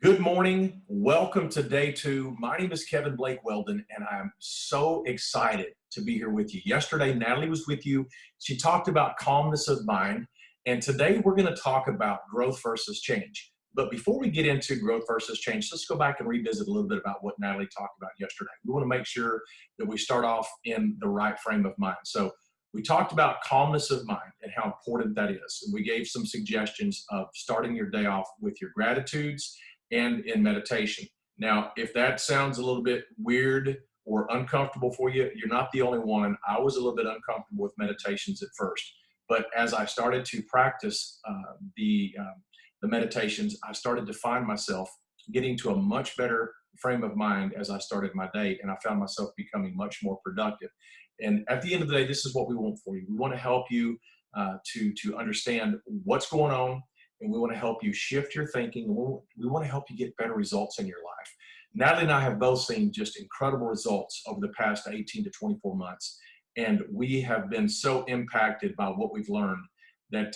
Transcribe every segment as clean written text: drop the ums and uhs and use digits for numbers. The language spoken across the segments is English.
Good morning. Welcome to day two. My name is Kevin Blake Weldon, and I'm so excited to be here with you. Yesterday, Natalie was with you. She talked about calmness of mind, and today we're going to talk about growth versus change. But before we get into growth versus change, let's go back and revisit a little bit about what Natalie talked about yesterday. We want to make sure that we start off in the right frame of mind. So we talked about calmness of mind and how important that is. And we gave some suggestions of starting your day off with your gratitudes and in meditation. Now, if that sounds a little bit weird or uncomfortable for you, you're not the only one. I was a little bit uncomfortable with meditations at first, but as I started to practice the meditations, I started to find myself getting to a much better frame of mind as I started my day, and I found myself becoming much more productive. And at the end of the day, this is what we want for you. We want to help you to understand what's going on, and we want to help you shift your thinking. We want to help you get better results in your life. Natalie and I have both seen just incredible results over the past 18 to 24 months, and we have been so impacted by what we've learned that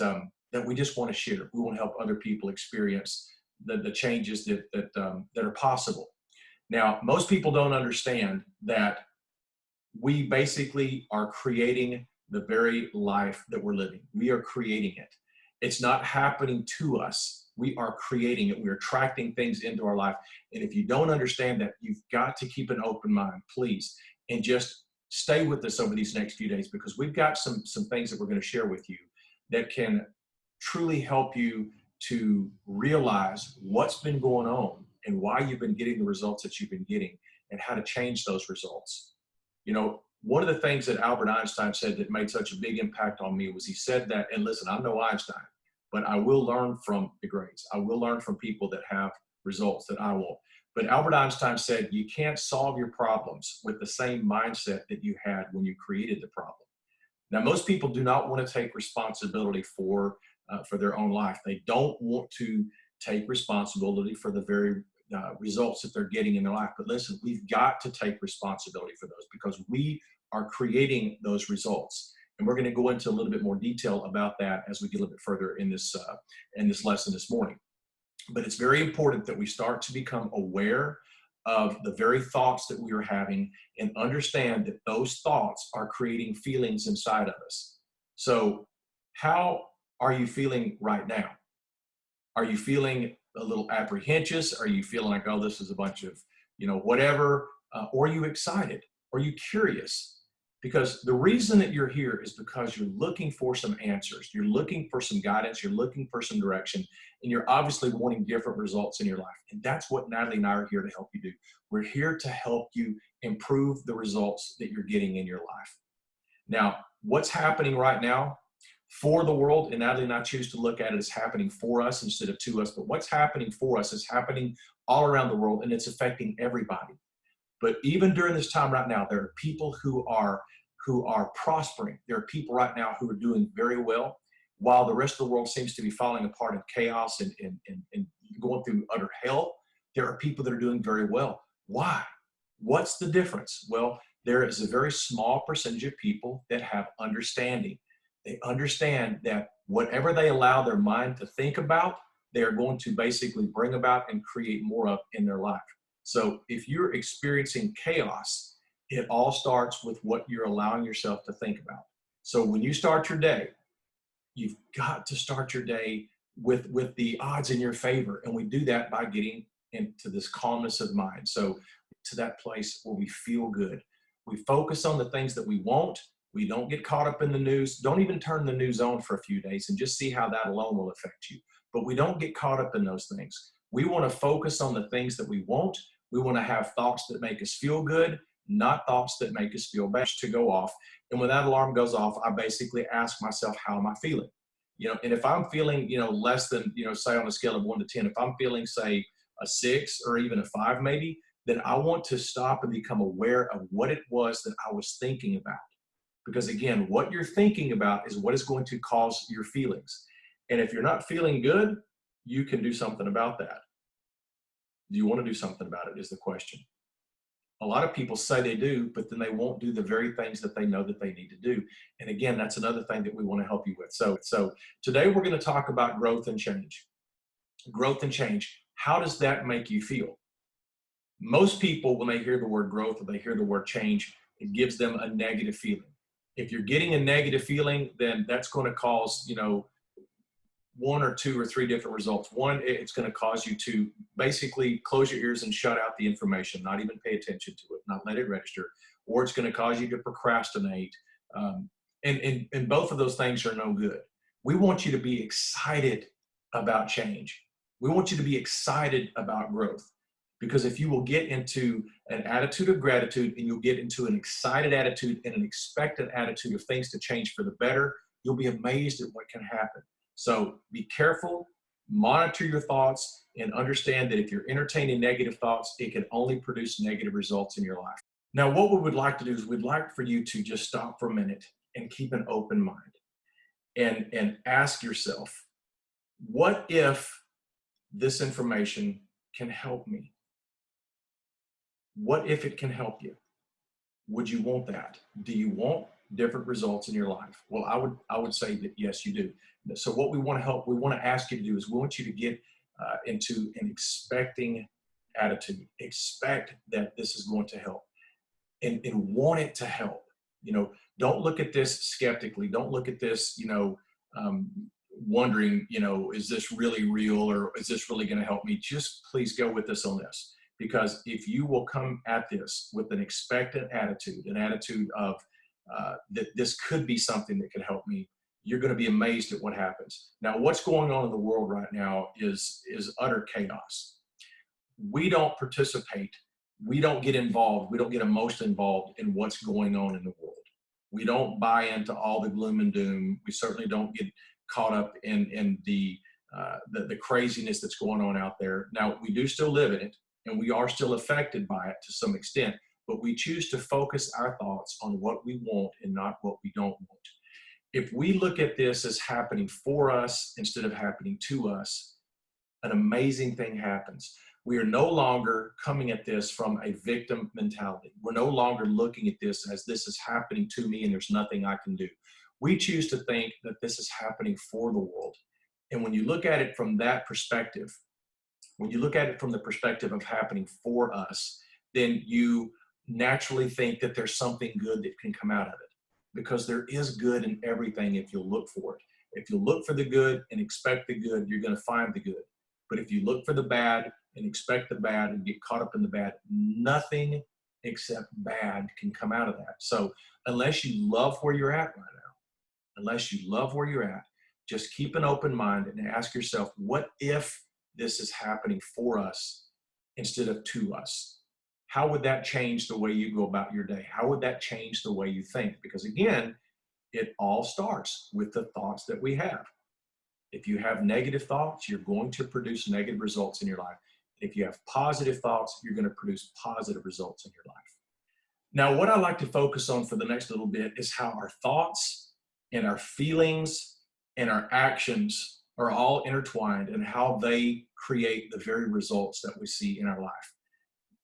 that we just want to share. We want to help other people experience the changes that are possible. Now, most people don't understand that we basically are creating the very life that we're living. We are creating it. It's not happening to us. We are creating it. We're attracting things into our life. And if you don't understand that, you've got to keep an open mind, please, and just stay with us over these next few days, because we've got some things that we're going to share with you that can truly help you to realize what's been going on and why you've been getting the results that you've been getting and how to change those results. You know, one of the things that Albert Einstein said that made such a big impact on me was he said that, and listen, I'm no Einstein, but I will learn from the greats. I will learn from people that have results that I won't. But Albert Einstein said, you can't solve your problems with the same mindset that you had when you created the problem. Now, most people do not want to take responsibility for their own life. They don't want to take responsibility for the very results that they're getting in their life. But listen, we've got to take responsibility for those, because we are creating those results. And we're going to go into a little bit more detail about that as we get a little bit further in this lesson this morning. But it's very important that we start to become aware of the very thoughts that we are having and understand that those thoughts are creating feelings inside of us. So how are you feeling right now? Are you feeling a little apprehensive? Are you feeling like, oh, this is a bunch of, whatever? Or are you excited? Are you curious? Because the reason that you're here is because you're looking for some answers. You're looking for some guidance. You're looking for some direction. And you're obviously wanting different results in your life. And that's what Natalie and I are here to help you do. We're here to help you improve the results that you're getting in your life. Now, what's happening right now for the world, and Natalie and I choose to look at it as happening for us instead of to us, but what's happening for us is happening all around the world, and it's affecting everybody. But even during this time right now, there are people who are prospering. There are people right now who are doing very well, while the rest of the world seems to be falling apart in chaos and going through utter hell. There are people that are doing very well. Why? What's the difference? Well, there is a very small percentage of people that have understanding. They understand that whatever they allow their mind to think about, they are going to basically bring about and create more of in their life. So if you're experiencing chaos, it all starts with what you're allowing yourself to think about. So when you start your day, you've got to start your day with the odds in your favor. And we do that by getting into this calmness of mind. So to that place where we feel good. We focus on the things that we want. We don't get caught up in the news. Don't even turn the news on for a few days and just see how that alone will affect you. But we don't get caught up in those things. We want to focus on the things that we want. We want to have thoughts that make us feel good, not thoughts that make us feel bad to go off. And when that alarm goes off, I basically ask myself, how am I feeling? And if I'm feeling, less than, say on a scale of 1 to 10, if I'm feeling, say, a 6 or even a 5 maybe, then I want to stop and become aware of what it was that I was thinking about. Because again, what you're thinking about is what is going to cause your feelings. And if you're not feeling good, you can do something about that. Do you want to do something about it is the question. A lot of people say they do, but then they won't do the very things that they know that they need to do. And again, that's another thing that we want to help you with. So today we're going to talk about growth and change. Growth and change. How does that make you feel? Most people, when they hear the word growth or they hear the word change, it gives them a negative feeling. If you're getting a negative feeling, then that's going to cause, one or two or three different results. One, it's going to cause you to basically close your ears and shut out the information, not even pay attention to it, not let it register, or it's going to cause you to procrastinate. And both of those things are no good. We want you to be excited about change. We want you to be excited about growth. Because if you will get into an attitude of gratitude and you'll get into an excited attitude and an expectant attitude of things to change for the better, you'll be amazed at what can happen. So be careful, monitor your thoughts, and understand that if you're entertaining negative thoughts, it can only produce negative results in your life. Now, what we would like to do is we'd like for you to just stop for a minute and keep an open mind and ask yourself, what if this information can help me? What if it can help you? Would you want that? Do you want different results in your life? Well, I would say that yes, you do. So what we want to ask you to do is we want you to get into an expecting attitude. Expect that this is going to help and want it to help. Don't look at this skeptically. Don't look at this, wondering, is this really real or is this really going to help me? Just please go with us on this. Because if you will come at this with an expectant attitude, an attitude of that this could be something that could help me, you're going to be amazed at what happens. Now, what's going on in the world right now is utter chaos. We don't participate. We don't get involved. We don't get emotionally involved in what's going on in the world. We don't buy into all the gloom and doom. We certainly don't get caught up in the craziness that's going on out there. Now, we do still live in it. And we are still affected by it to some extent, but we choose to focus our thoughts on what we want and not what we don't want. If we look at this as happening for us instead of happening to us, an amazing thing happens. We are no longer coming at this from a victim mentality. We're no longer looking at this as this is happening to me and there's nothing I can do. We choose to think that this is happening for the world. And when you look at it from that perspective, when you look at it from the perspective of happening for us, then you naturally think that there's something good that can come out of it, because there is good in everything if you'll look for it. If you look for the good and expect the good, you're going to find the good. But if you look for the bad and expect the bad and get caught up in the bad, nothing except bad can come out of that. So unless you love where you're at right now, just keep an open mind and ask yourself, what if this is happening for us instead of to us? How would that change the way you go about your day? How would that change the way you think? Because again, it all starts with the thoughts that we have. If you have negative thoughts, you're going to produce negative results in your life. If you have positive thoughts, you're going to produce positive results in your life. Now, what I like to focus on for the next little bit is how our thoughts and our feelings and our actions are all intertwined and how they create the very results that we see in our life.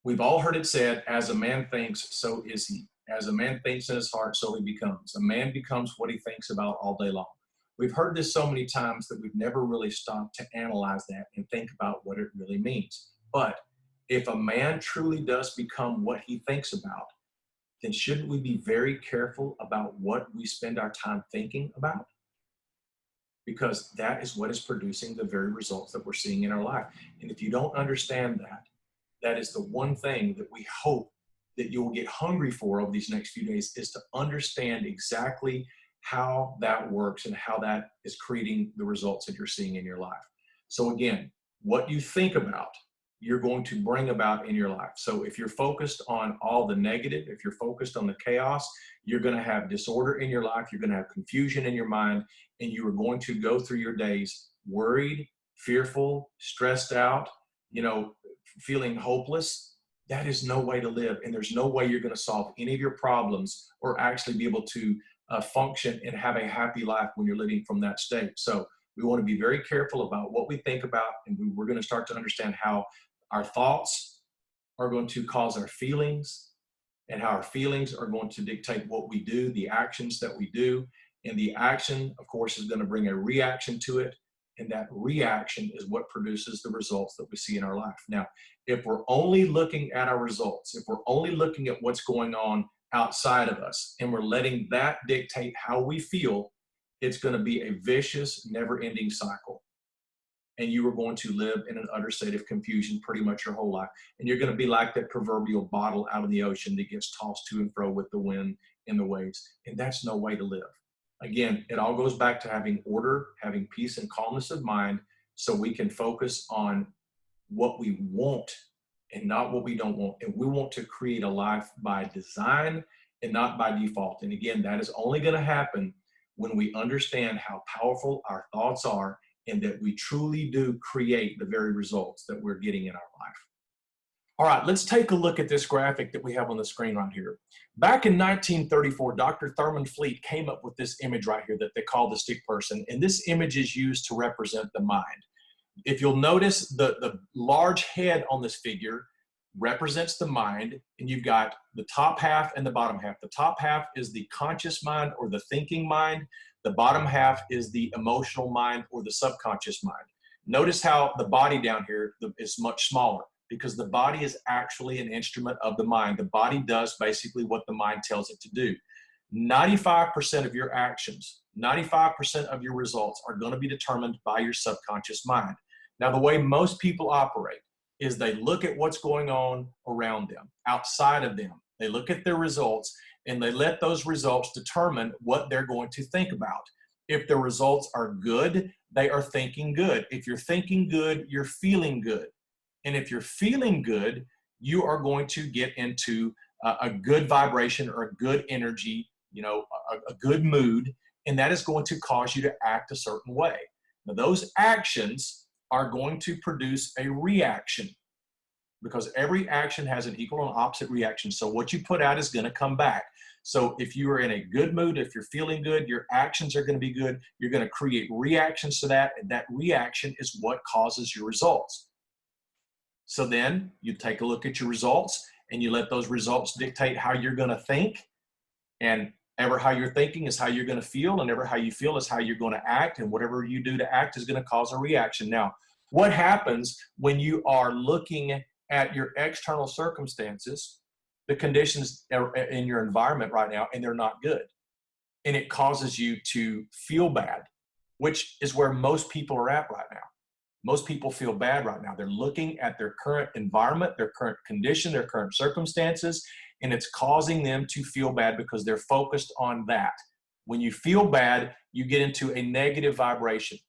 We've all heard it said, as a man thinks, so is he. As a man thinks in his heart, so he becomes. A man becomes what he thinks about all day long. We've heard this so many times that we've never really stopped to analyze that and think about what it really means. But if a man truly does become what he thinks about, then shouldn't we be very careful about what we spend our time thinking about? Because that is what is producing the very results that we're seeing in our life. And if you don't understand that, that is the one thing that we hope that you will get hungry for over these next few days, is to understand exactly how that works and how that is creating the results that you're seeing in your life. So again, what you think about, you're going to bring about in your life. So if you're focused on all the negative, if you're focused on the chaos, you're going to have disorder in your life, you're going to have confusion in your mind, and you are going to go through your days worried, fearful, stressed out, feeling hopeless. That is no way to live. And there's no way you're going to solve any of your problems or actually be able to function and have a happy life when you're living from that state. So we want to be very careful about what we think about, and we're going to start to understand how our thoughts are going to cause our feelings, and how our feelings are going to dictate what we do, the actions that we do. And the action, of course, is going to bring a reaction to it. And that reaction is what produces the results that we see in our life. Now, if we're only looking at our results, if we're only looking at what's going on outside of us, and we're letting that dictate how we feel, it's going to be a vicious, never-ending cycle. And you are going to live in an utter state of confusion pretty much your whole life. And you're going to be like that proverbial bottle out in the ocean that gets tossed to and fro with the wind and the waves. And that's no way to live. Again, it all goes back to having order, having peace and calmness of mind, so we can focus on what we want and not what we don't want. And we want to create a life by design and not by default. And again, that is only going to happen when we understand how powerful our thoughts are, and that we truly do create the very results that we're getting in our life. All right, let's take a look at this graphic that we have on the screen right here. Back in 1934, Dr. Thurman Fleet came up with this image right here that they call the stick person, and this image is used to represent the mind. If you'll notice, the large head on this figure represents the mind, and you've got the top half and the bottom half. The top half is the conscious mind or the thinking mind. The bottom half is the emotional mind or the subconscious mind. Notice how the body down here is much smaller, because the body is actually an instrument of the mind. The body does basically what the mind tells it to do. 95% of your actions, 95% of your results are going to be determined by your subconscious mind. Now, the way most people operate is they look at what's going on around them, outside of them. They look at their results, and they let those results determine what they're going to think about. If the results are good, they are thinking good. If you're thinking good, you're feeling good. And if you're feeling good, you are going to get into a good vibration or a good energy, a good mood, and that is going to cause you to act a certain way. Now, those actions are going to produce a reaction, because every action has an equal and opposite reaction. So what you put out is going to come back. So if you are in a good mood, if you're feeling good, your actions are going to be good. You're going to create reactions to that, and that reaction is what causes your results. So then you take a look at your results, and you let those results dictate how you're going to think. And ever how you're thinking is how you're going to feel, and ever how you feel is how you're going to act. And whatever you do to act is going to cause a reaction. Now, what happens when you are looking at your external circumstances, the conditions in your environment right now, and they're not good? And it causes you to feel bad, which is where most people are at right now. Most people feel bad right now. They're looking at their current environment, their current condition, their current circumstances, and it's causing them to feel bad because they're focused on that. When you feel bad, you get into a negative vibration.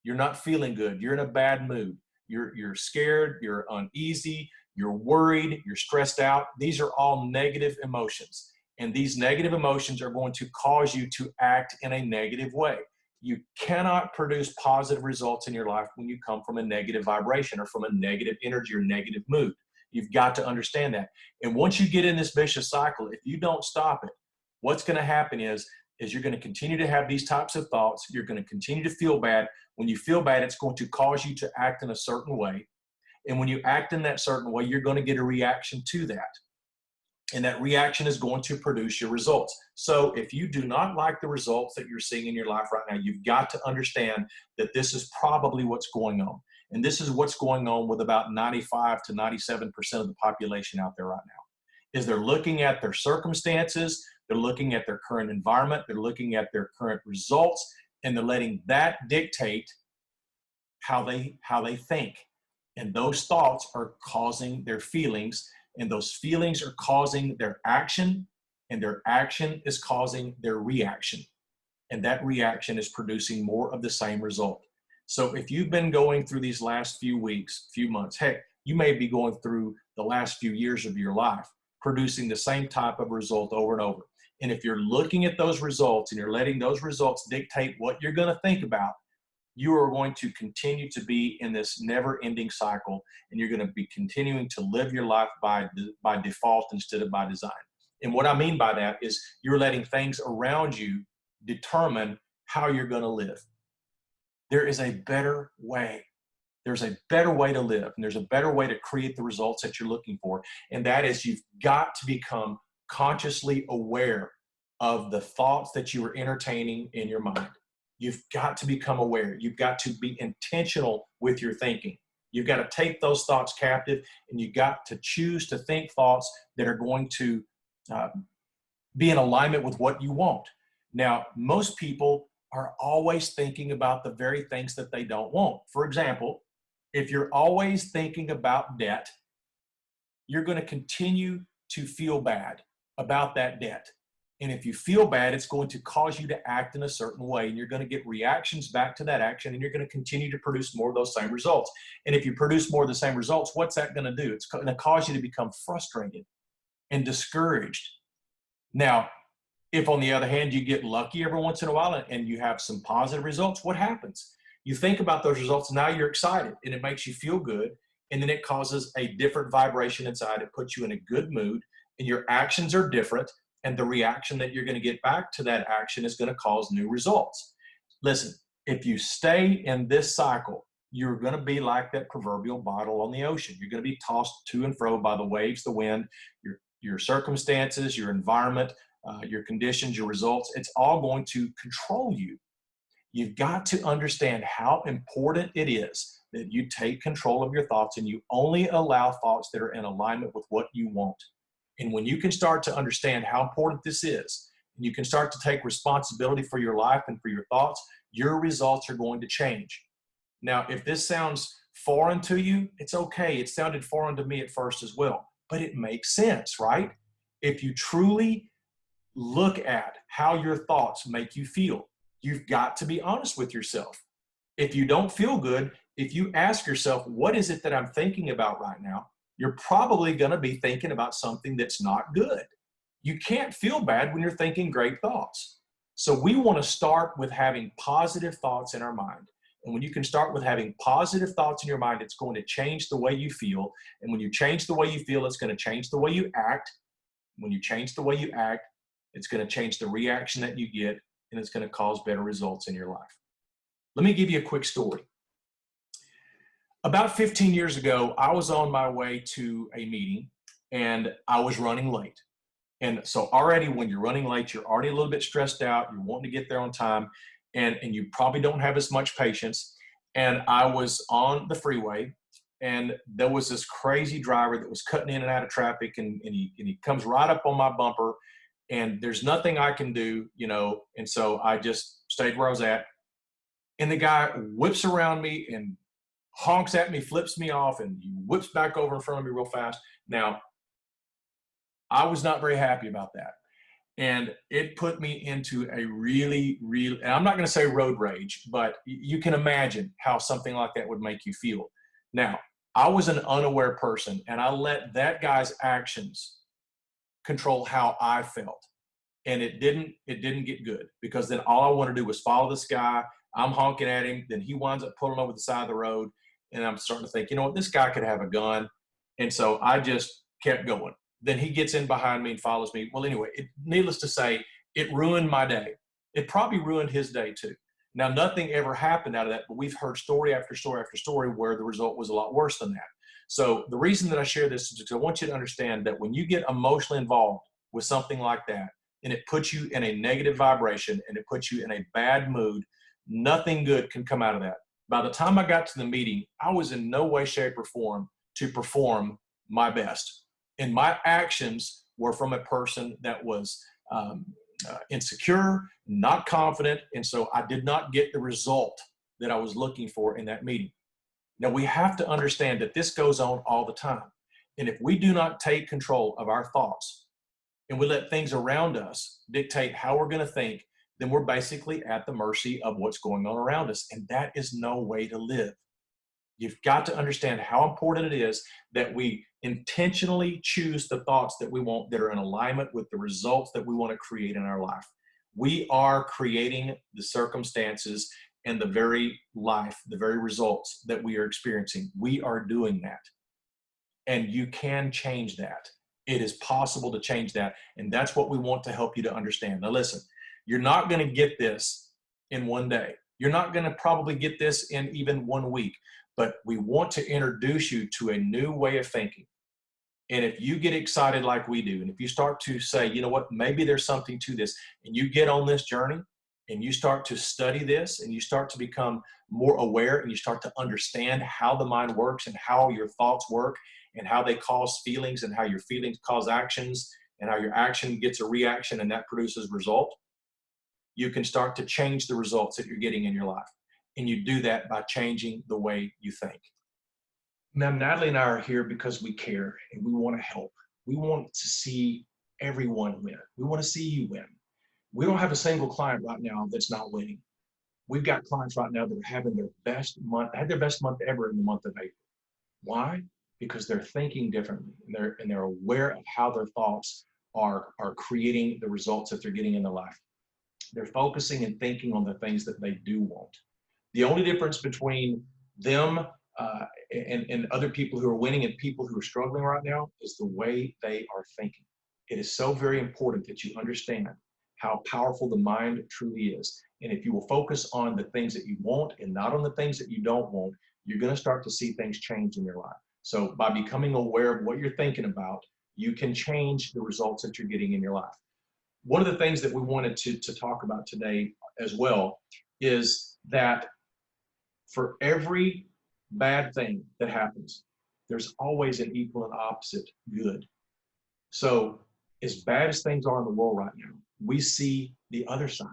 You're not feeling good. You're in a bad mood. You're scared, you're uneasy, you're worried, you're stressed out. These are all negative emotions. And these negative emotions are going to cause you to act in a negative way. You cannot produce positive results in your life when you come from a negative vibration or from a negative energy or negative mood. You've got to understand that. And once you get in this vicious cycle, if you don't stop it, what's going to happen is you're going to continue to have these types of thoughts. You're going to continue to feel bad. When you feel bad, it's going to cause you to act in a certain way. And when you act in that certain way, you're going to get a reaction to that. And that reaction is going to produce your results. So if you do not like the results that you're seeing in your life right now, you've got to understand that this is probably what's going on. And this is what's going on with about 95 to 97% of the population out there right now, is they're looking at their circumstances, they're looking at their current environment, they're looking at their current results, and they're letting that dictate how they think. And those thoughts are causing their feelings, and those feelings are causing their action, and their action is causing their reaction. And that reaction is producing more of the same result. So if you've been going through these last few weeks, few months, heck, you may be going through the last few years of your life, producing the same type of result over and over. And if you're looking at those results and you're letting those results dictate what you're going to think about, you are going to continue to be in this never-ending cycle, and you're going to be continuing to live your life by default instead of by design. And what I mean by that is you're letting things around you determine how you're going to live. There is a better way. There's a better way to live, and there's a better way to create the results that you're looking for, and that is you've got to become consciously aware of the thoughts that you are entertaining in your mind. You've got to become aware. You've got to be intentional with your thinking. You've got to take those thoughts captive, and you've got to choose to think thoughts that are going to uh, be in alignment with what you want. Now, most people are always thinking about the very things that they don't want. For example, if you're always thinking about debt, you're going to continue to feel bad about that debt. And if you feel bad, it's going to cause you to act in a certain way, and you're going to get reactions back to that action, and you're going to continue to produce more of those same results. And if you produce more of the same results, what's that going to do? It's going to cause you to become frustrated and discouraged. Now, if on the other hand, you get lucky every once in a while and you have some positive results, what happens? You think about those results, and now you're excited and it makes you feel good. And then it causes a different vibration inside. It puts you in a good mood, and your actions are different. And the reaction that you're going to get back to that action is going to cause new results. Listen, if you stay in this cycle, you're going to be like that proverbial bottle on the ocean. You're going to be tossed to and fro by the waves, the wind, your circumstances, your environment, your conditions, your results. It's all going to control you. You've got to understand how important it is that you take control of your thoughts, and you only allow thoughts that are in alignment with what you want. And when you can start to understand how important this is, and you can start to take responsibility for your life and for your thoughts, your results are going to change. Now, if this sounds foreign to you, it's okay. It sounded foreign to me at first as well, but it makes sense, right? If you truly look at how your thoughts make you feel, you've got to be honest with yourself. If you don't feel good, if you ask yourself, what is it that I'm thinking about right now? You're probably going to be thinking about something that's not good. You can't feel bad when you're thinking great thoughts. So we want to start with having positive thoughts in our mind. And when you can start with having positive thoughts in your mind, it's going to change the way you feel. And when you change the way you feel, it's going to change the way you act. When you change the way you act, it's going to change the reaction that you get, and it's going to cause better results in your life. Let me give you a quick story. About 15 years ago, I was on my way to a meeting, and I was running late. And so already when you're running late, you're already a little bit stressed out. You're wanting to get there on time, and you probably don't have as much patience. And I was on the freeway, and there was this crazy driver that was cutting in and out of traffic, and he comes right up on my bumper, and there's nothing I can do, and so I just stayed where I was at. And the guy whips around me and honks at me, flips me off, and he whips back over in front of me real fast. Now, I was not very happy about that. And it put me into a really, and I'm not going to say road rage, but you can imagine how something like that would make you feel. Now, I was an unaware person, and I let that guy's actions control how I felt. And it didn't get good, because then all I want to do was follow this guy. I'm honking at him. Then he winds up pulling over the side of the road. And I'm starting to think, you know what, this guy could have a gun. And so I just kept going. Then he gets in behind me and follows me. Well, anyway, needless to say, it ruined my day. It probably ruined his day too. Now, nothing ever happened out of that, but we've heard story after story after story where the result was a lot worse than that. So the reason that I share this is because I want you to understand that when you get emotionally involved with something like that, and it puts you in a negative vibration, and it puts you in a bad mood, nothing good can come out of that. By the time I got to the meeting, I was in no way, shape, or form to perform my best. And my actions were from a person that was insecure, not confident, and so I did not get the result that I was looking for in that meeting. Now, we have to understand that this goes on all the time. And if we do not take control of our thoughts, and we let things around us dictate how we're going to think, then we're basically at the mercy of what's going on around us. And that is no way to live. You've got to understand how important it is that we intentionally choose the thoughts that we want that are in alignment with the results that we want to create in our life. We are creating the circumstances and the very life, the very results that we are experiencing. We are doing that. And you can change that. It is possible to change that. And that's what we want to help you to understand. Now, listen, you're not going to get this in one day. You're not going to probably get this in even 1 week, but we want to introduce you to a new way of thinking. And if you get excited like we do, and if you start to say, you know what, maybe there's something to this, and you get on this journey and you start to study this and you start to become more aware and you start to understand how the mind works and how your thoughts work and how they cause feelings and how your feelings cause actions and how your action gets a reaction and that produces result, you can start to change the results that you're getting in your life. And you do that by changing the way you think. Now, Natalie and I are here because we care and we want to help. We want to see everyone win. We want to see you win. We don't have a single client right now that's not winning. We've got clients right now that are having their best month, had their best month ever in the month of April. Why? Because they're thinking differently and they're aware of how their thoughts are creating the results that they're getting in their life. They're focusing and thinking on the things that they do want. The only difference between them and other people who are winning and people who are struggling right now is the way they are thinking. It is so very important that you understand how powerful the mind truly is. And if you will focus on the things that you want and not on the things that you don't want, you're going to start to see things change in your life. So by becoming aware of what you're thinking about, you can change the results that you're getting in your life. One of the things that we wanted to talk about today as well is that for every bad thing that happens, there's always an equal and opposite good. So as bad as things are in the world right now, we see the other side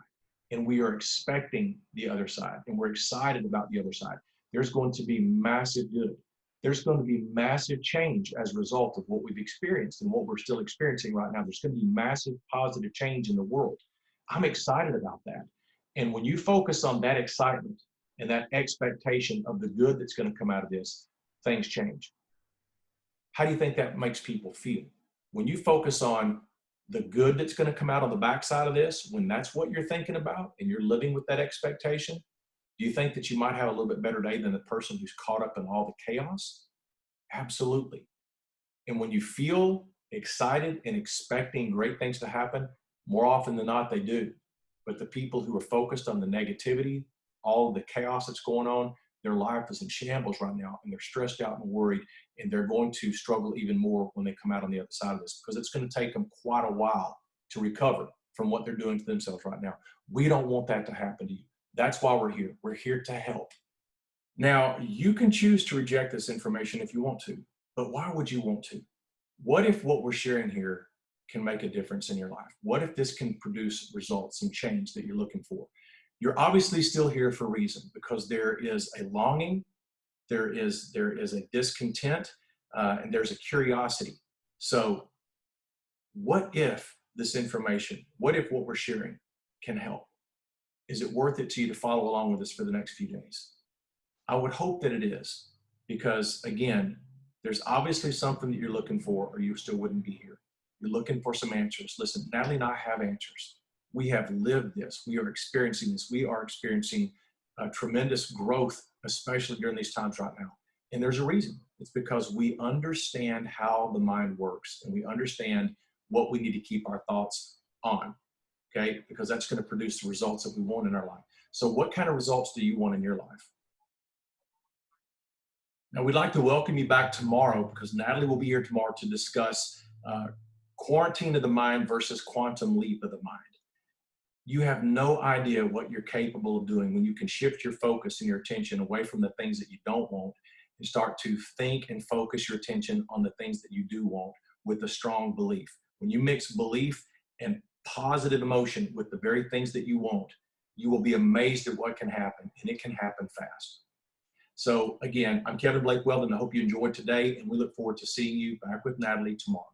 and we are expecting the other side and we're excited about the other side. There's going to be massive good. There's going to be massive change as a result of what we've experienced and what we're still experiencing right now. There's going to be massive positive change in the world. I'm excited about that. And when you focus on that excitement and that expectation of the good that's going to come out of this, things change. How do you think that makes people feel? When you focus on the good that's going to come out on the backside of this, when that's what you're thinking about and you're living with that expectation, do you think that you might have a little bit better day than the person who's caught up in all the chaos? Absolutely. And when you feel excited and expecting great things to happen, more often than not, they do. But the people who are focused on the negativity, all the chaos that's going on, their life is in shambles right now, and they're stressed out and worried, and they're going to struggle even more when they come out on the other side of this, because it's going to take them quite a while to recover from what they're doing to themselves right now. We don't want that to happen to you. That's why we're here. We're here to help. Now, you can choose to reject this information if you want to, but why would you want to? What if what we're sharing here can make a difference in your life? What if this can produce results and change that you're looking for? You're obviously still here for a reason, because there is a longing, there is a discontent, and there's a curiosity. So what if this information, what if what we're sharing can help? Is it worth it to you to follow along with us for the next few days? I would hope that it is, because again, there's obviously something that you're looking for, or you still wouldn't be here. You're looking for some answers. Listen, Natalie and I have answers. We have lived this. We are experiencing this. We are experiencing tremendous growth, especially during these times right now. And there's a reason. It's because we understand how the mind works, and we understand what we need to keep our thoughts on, okay? Because that's going to produce the results that we want in our life. So what kind of results do you want in your life? Now, we'd like to welcome you back tomorrow, because Natalie will be here tomorrow to discuss quarantine of the mind versus quantum leap of the mind. You have no idea what you're capable of doing when you can shift your focus and your attention away from the things that you don't want and start to think and focus your attention on the things that you do want with a strong belief. When you mix belief and positive emotion with the very things that you want, you will be amazed at what can happen, and it can happen fast. So again, I'm Kevin Blake Weldon. I hope you enjoyed today, and we look forward to seeing you back with Natalie tomorrow.